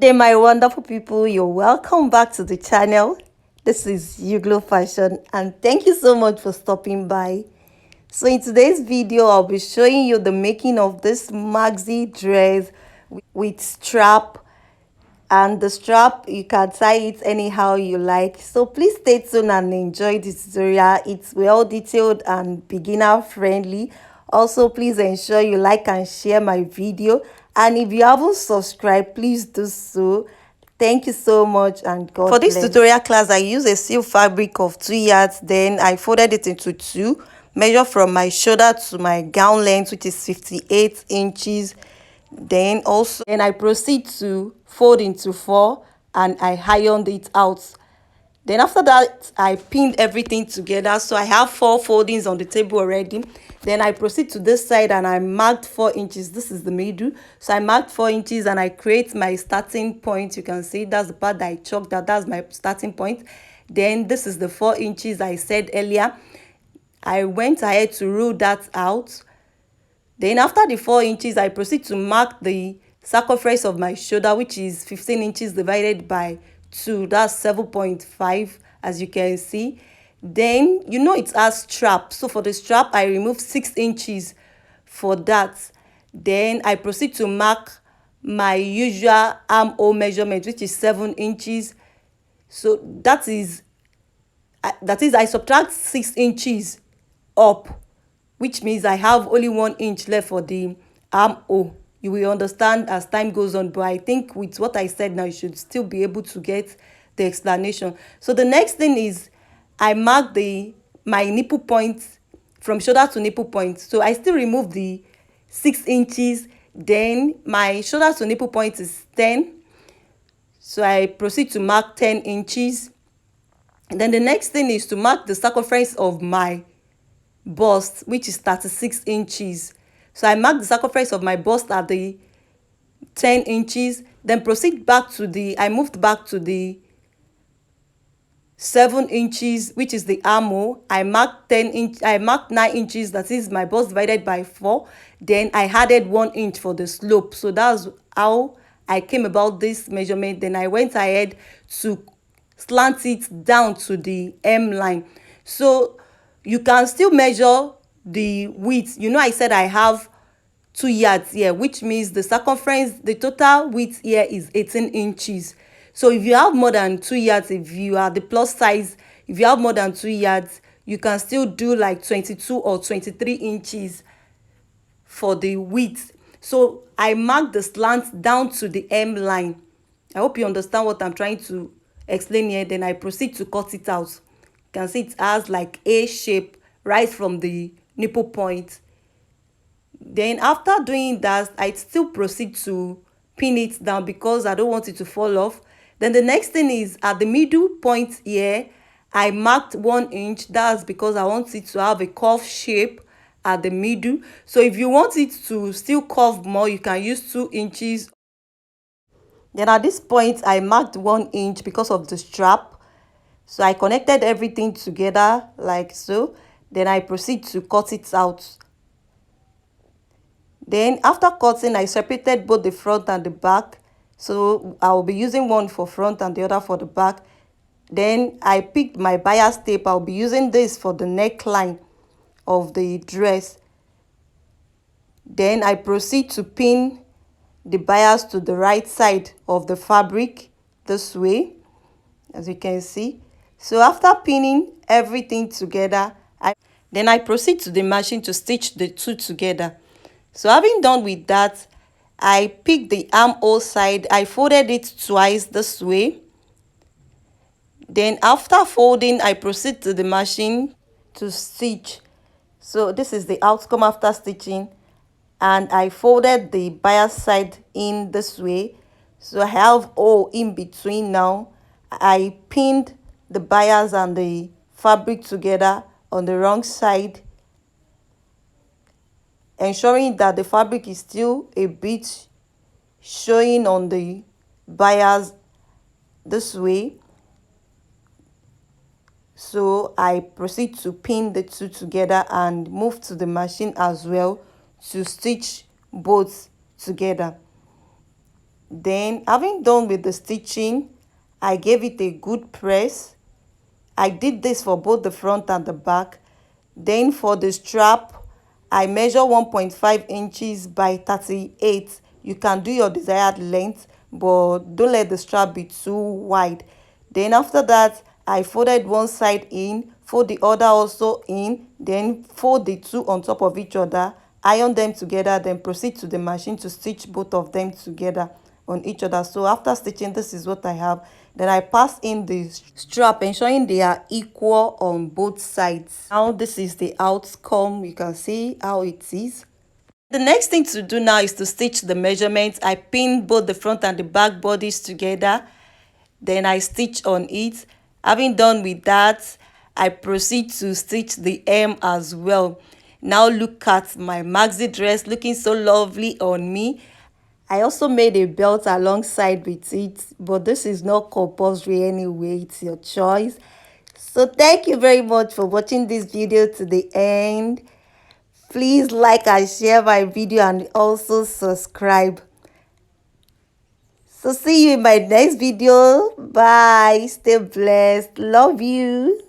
Hey, my wonderful people, you're welcome back to the channel. This is Yuglo Fashion, and thank you so much for stopping by. So in today's video, I'll be showing you the making of this maxi dress with strap, and the strap you can tie it anyhow you like. So please stay tuned and enjoy this tutorial. It's well detailed and beginner friendly. Also, please ensure you like and share my video, and if you haven't subscribed, please do so. Thank you so much, and God For this bless. Tutorial class, I use a silk fabric of 2 yards. Then I folded it into two, measure from my shoulder to my gown length, which is 58 inches. Then I proceed to fold into four, and I ironed it out. Then after that, I pinned everything together. So I have four foldings on the table already. Then I proceed to this side and I marked 4 inches. This is the middle. So I marked 4 inches and I create my starting point. You can see that's the part that I chalked out. That's my starting point. Then this is the 4 inches I said earlier. I went ahead to rule that out. Then after the 4 inches, I proceed to mark the circumference of my shoulder, which is 15 inches divided by 2. That's 7.5, as you can see. Then, it has strap. So for the strap, I remove 6 inches for that. Then I proceed to mark my usual armhole measurement, which is 7 inches. So that is I subtract 6 inches up, which means I have only 1 inch left for the armhole. You will understand as time goes on, but I think with what I said now, you should still be able to get the explanation. So the next thing is I mark my nipple point from shoulder to nipple point. So I still remove the 6 inches. Then my shoulder to nipple point is 10. So I proceed to mark 10 inches. And then the next thing is to mark the circumference of my bust, which is 36 inches. So I mark the circumference of my bust at the 10 inches. Then I moved back to the 7 inches, which is the armhole. I marked 9 inches, that is my bust divided by 4. Then I added 1 inch for the slope. So that's how I came about this measurement. Then I went ahead to slant it down to the hem line. So you can still measure the width. I said I have 2 yards here, which means the total width here is 18 inches. So if you have more than 2 yards, if you are the plus size, if you have more than 2 yards, you can still do like 22 or 23 inches for the width. So I mark the slant down to the hem line. I hope you understand what I'm trying to explain here. Then I proceed to cut it out. You can see it has like a shape right from the nipple point. Then after doing that, I still proceed to pin it down because I don't want it to fall off. Then the next thing is at the middle point here, I marked 1 inch. That's because I want it to have a curved shape at the middle. So if you want it to still curve more, you can use 2 inches. Then at this point, I marked 1 inch because of the strap. So I connected everything together like so. Then I proceed to cut it out. Then after cutting, I separated both the front and the back. So I will be using one for front and the other for the back. Then I picked my bias tape. I'll be using this for the neckline of the dress. Then I proceed to pin the bias to the right side of the fabric this way, as you can see. So after pinning everything together, then I proceed to the machine to stitch the two together. So having done with that, I picked the armhole side. I folded it twice this way. Then after folding, I proceed to the machine to stitch. So this is the outcome after stitching. And I folded the bias side in this way. So I have hole in between now. I pinned the bias and the fabric together on the wrong side, ensuring that the fabric is still a bit showing on the bias this way. So I proceed to pin the two together and move to the machine as well to stitch both together. Then, having done with the stitching, I gave it a good press. I did this for both the front and the back. Then for the strap, I measure 1.5 inches by 38. You can do your desired length, but don't let the strap be too wide. Then after that, I folded one side in, fold the other also in, then fold the two on top of each other, iron them together, then proceed to the machine to stitch both of them together on each other. So after stitching, this is what I have. Then I pass in the strap, ensuring they are equal on both sides. Now this is the outcome. You can see how it is. The next thing to do now is to stitch the measurements. I pin both the front and the back bodies together, then I stitch on it. Having done with that, I proceed to stitch the hem as well. Now look at my maxi dress looking so lovely on me. I also made a belt alongside with it, but this is not compulsory anyway, it's your choice. So thank you very much for watching this video to the end. Please like and share my video and also subscribe. So see you in my next video. Bye. Stay blessed. Love you.